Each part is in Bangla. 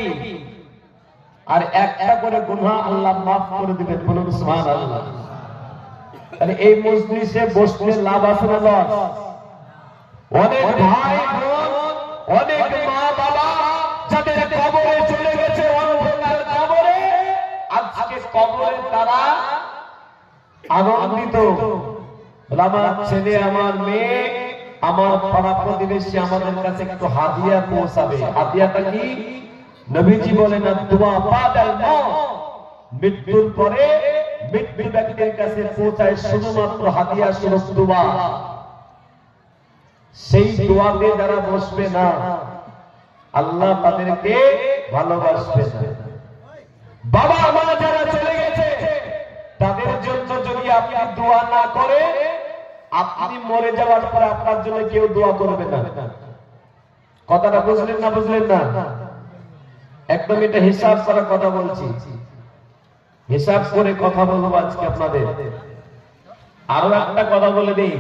নেকি আর একটা করে গুনাহ আল্লাহ মাফ করে দিবেন। বলুন সুবহানাল্লাহ। তাহলে এই মজলিসে বসলে লাভ আছে না লস? অনেক ভাই বোন, অনেক মা বাবা যাদের কবরে চলে গেছে, অন্ধকার কবরে, আজকে কবরে তারা আনন্দিত। আমার ছেলে, আমার মেয়ে, আমার পাড়া প্রতিবেশী আমাদের কাছে একটু হাদিয়া পৌঁছাবে। হাদিয়াটা কি? নবীজি বলেন দুআ বাদাল মওত, মৃত্যুর পরে মৃত্যু ব্যক্তির কাছে পৌঁছায় শুধুমাত্র হাদিয়া স্বরূপ দোয়া। সেই দোয়াতে যারা বসবে না, আল্লাহ তাদেরকে ভালোবাসবে না। বাবা মা যারা চলে গেছে, তাদের জন্য যদি আপনি দোয়া না করে, আপনি মরে যাওয়ার পরে আপনার জন্য কেউ দোয়া করবে না। কথাটা বুঝলেন না? বুঝলেন না? একদম এটা হিসাব করা কথা বলছি, হিসাব করে কথা বলবো আজকে আপনাদের। আরো একটা কথা বলে দিই,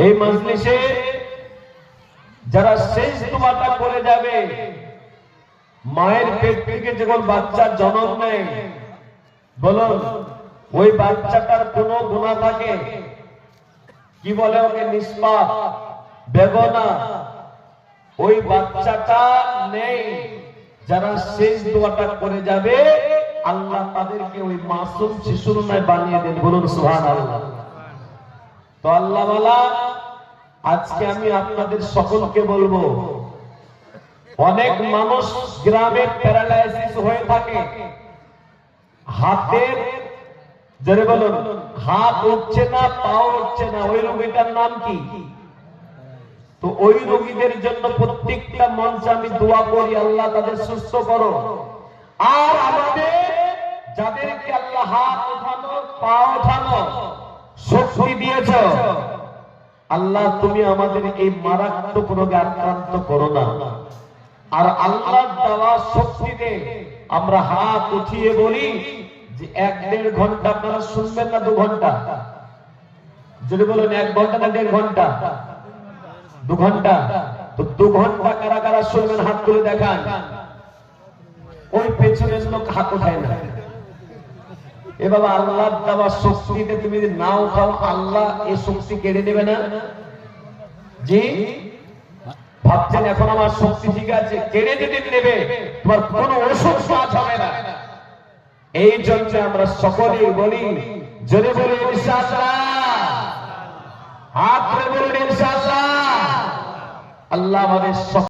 এই মজলিসে যারা শেষ দোয়াটা করে যাবে, মায়ের পেট থেকে যখন বাচ্চা জন্ম নেয়, বলুন ওই বাচ্চাটার কোনো গুনাহ থাকে? কি বলে ওকে? নিষ্পাপ, বেগনা। ওই বাচ্চাটা নেই। যারা শেষ দোয়াটা করে যাবে, আল্লাহ তাদেরকে ওই মাসুম শিশুর ন্যায় বানিয়ে দেন। বলুন সুবহানাল্লাহ। তো আল্লাহ ওয়ালা, আজকে আমি আপনাদের সকলকে বলবো, অনেক মানুষ গ্রামে প্যারালাইসিস হয়ে থাকে, হাতের জোরে বলুন, হাত উঠছে না, পা উঠছে না। ওই রোগীটার নাম কি? তো ওই রোগীদের জন্য প্রত্যেকটা মঞ্চে আমি দোয়া করি, আল্লাহ তাদের সুস্থ করো। আর আমাদের যাদেরকে আল্লাহ হাত ওঠানো, পা ওঠানো শক্তি দিয়েছ, আল্লাহ তুমি আমাদের এই মারাত্মক রোগে আক্রান্ত করো না। আর আল্লাহর দেওয়া শক্তিতে আমরা হাত উঠিয়ে বলি যে 1-1.5 ঘন্টা আপনারা শুনবেন না 2 ঘন্টা? যদি বলেন 1 ঘন্টা না 1.5 ঘন্টা? 2 ঘন্টা। তো 2 ঘন্টা কারা কারা শুনবেন হাত তুলে দেখান। ওই পেছনের লোক হাত উঠায় না। এ বাবা, আল্লাহর দেওয়া শক্তিতে তুমি যদি না উঠাও, আল্লাহ এই শক্তি কেড়ে নেবে না? জি ভাবছেন এখন আমার শক্তি ঠিক আছে, কেড়ে যদি নেবে, তোমার কোনো ওষুধ কাজ হবে না। এই জন্য আমরা সকলেই বলি, জোরে বলি ইনশাআল্লাহ, হাত তুলে বলুন ইনশাআল্লাহ। আল্লাহ আমাদের